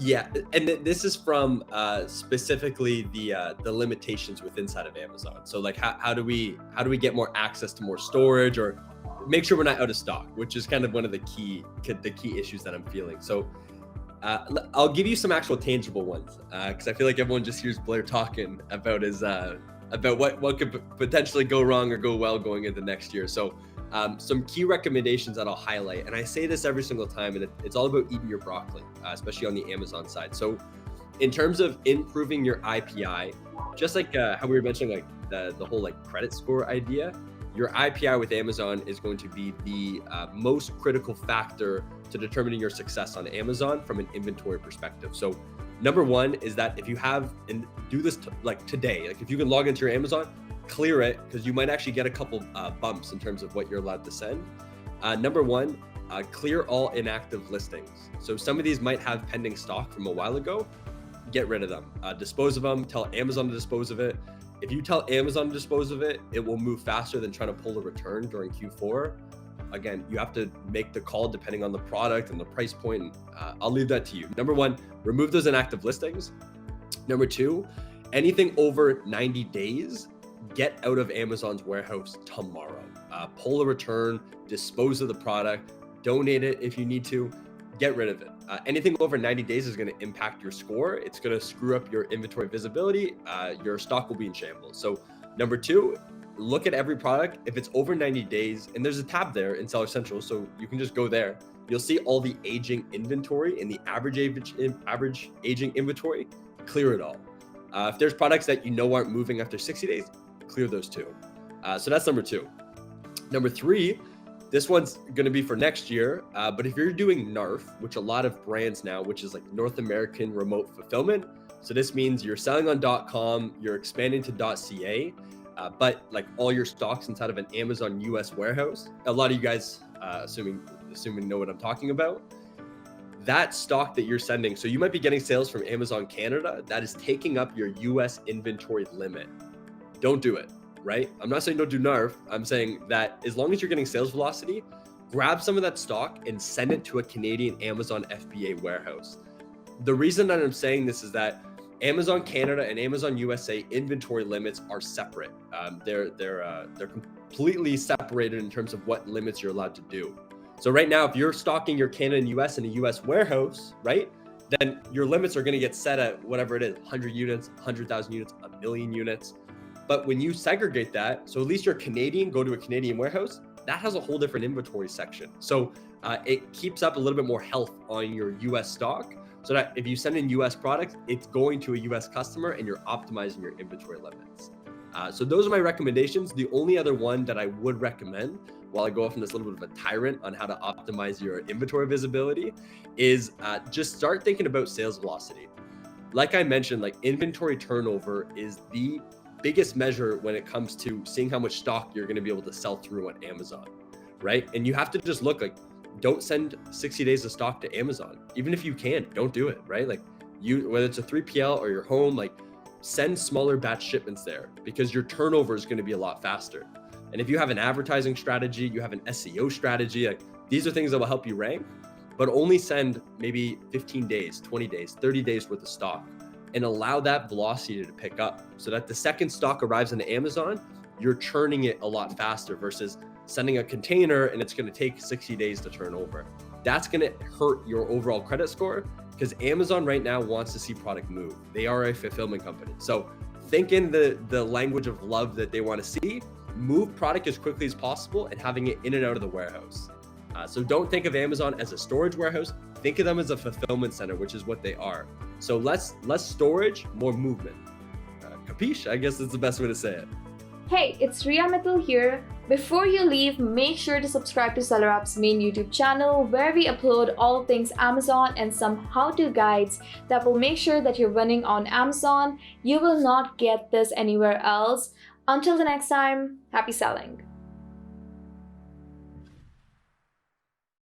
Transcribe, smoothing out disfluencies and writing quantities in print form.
Yeah, and this is from specifically the limitations with inside of Amazon. So like how do we get more access to more storage or make sure we're not out of stock, which is kind of one of the key issues that I'm feeling. So I'll give you some actual tangible ones because I feel like everyone just hears Blair talking about his about what could potentially go wrong or go well going into next year. So some key recommendations that I'll highlight, and I say this every single time, and it's all about eating your broccoli, especially on the Amazon side. So in terms of improving your IPI, just like how we were mentioning, like the whole like credit score idea, your IPI with Amazon is going to be the most critical factor to determining your success on Amazon from an inventory perspective. So number one is that if you have, and do this like today, like if you can log into your Amazon, clear it, because you might actually get a couple bumps in terms of what you're allowed to send. Number one, clear all inactive listings. So some of these might have pending stock from a while ago. Get rid of them, dispose of them, tell Amazon to dispose of it. If you tell Amazon to dispose of it, it will move faster than trying to pull a return during Q4. Again, you have to make the call depending on the product and the price point. And, I'll leave that to you. Number one, remove those inactive listings. Number two, anything over 90 days, get out of Amazon's warehouse tomorrow. Pull a return, dispose of the product, donate it if you need to, get rid of it. Anything over 90 days is going to impact your score. It's going to screw up your inventory visibility. Your stock will be in shambles. So number two, look at every product. If it's over 90 days, and there's a tab there in Seller Central, so you can just go there. You'll see all the aging inventory and the average aging inventory. Clear it all. If there's products that you know aren't moving after 60 days, clear those too. So that's number two. Number three, this one's going to be for next year. But if you're doing NARF, which a lot of brands now, which is like North American Remote Fulfillment. So this means you're selling on .com, you're expanding to .ca, but like all your stocks inside of an Amazon US warehouse. A lot of you guys, assuming know what I'm talking about. That stock that you're sending, so you might be getting sales from Amazon Canada, that is taking up your US inventory limit. Don't do it, right? I'm not saying don't do NARF. I'm saying that as long as you're getting sales velocity, grab some of that stock and send it to a Canadian Amazon FBA warehouse. The reason that I'm saying this is that Amazon Canada and Amazon USA inventory limits are separate. They're completely separated in terms of what limits you're allowed to do. So right now, if you're stocking your Canada and US in a US warehouse, right, then your limits are going to get set at whatever it is, 100 units, 100,000 units, a million units. But when you segregate that, so at least you're Canadian, go to a Canadian warehouse, that has a whole different inventory section. So it keeps up a little bit more health on your US stock, so that if you send in US products, it's going to a US customer and you're optimizing your inventory limits. So those are my recommendations. The only other one that I would recommend, while I go off on this little bit of a tyrant on how to optimize your inventory visibility, is just start thinking about sales velocity. Like I mentioned, like inventory turnover is the biggest measure when it comes to seeing how much stock you're going to be able to sell through on Amazon, right? And you have to just look like, don't send 60 days of stock to Amazon. Even if you can, don't do it, right? Like whether it's a 3PL or your home, like send smaller batch shipments there because your turnover is going to be a lot faster. And if you have an advertising strategy, you have an SEO strategy, like these are things that will help you rank, but only send maybe 15 days, 20 days, 30 days worth of stock and allow that velocity to pick up so that the second stock arrives into Amazon, you're churning it a lot faster versus sending a container and it's going to take 60 days to turn over. That's going to hurt your overall credit score because Amazon right now wants to see product move. They are a fulfillment company. So think in the language of love that they want to see, move product as quickly as possible and having it in and out of the warehouse. So don't think of Amazon as a storage warehouse. Think of them as a fulfillment center, which is what they are. So less storage, more movement. Capiche? I guess that's the best way to say it. Hey, it's Ria Mittal here. Before you leave, make sure to subscribe to Seller App's main YouTube channel where we upload all things Amazon and some how-to guides that will make sure that you're winning on Amazon. You will not get this anywhere else. Until the next time, happy selling.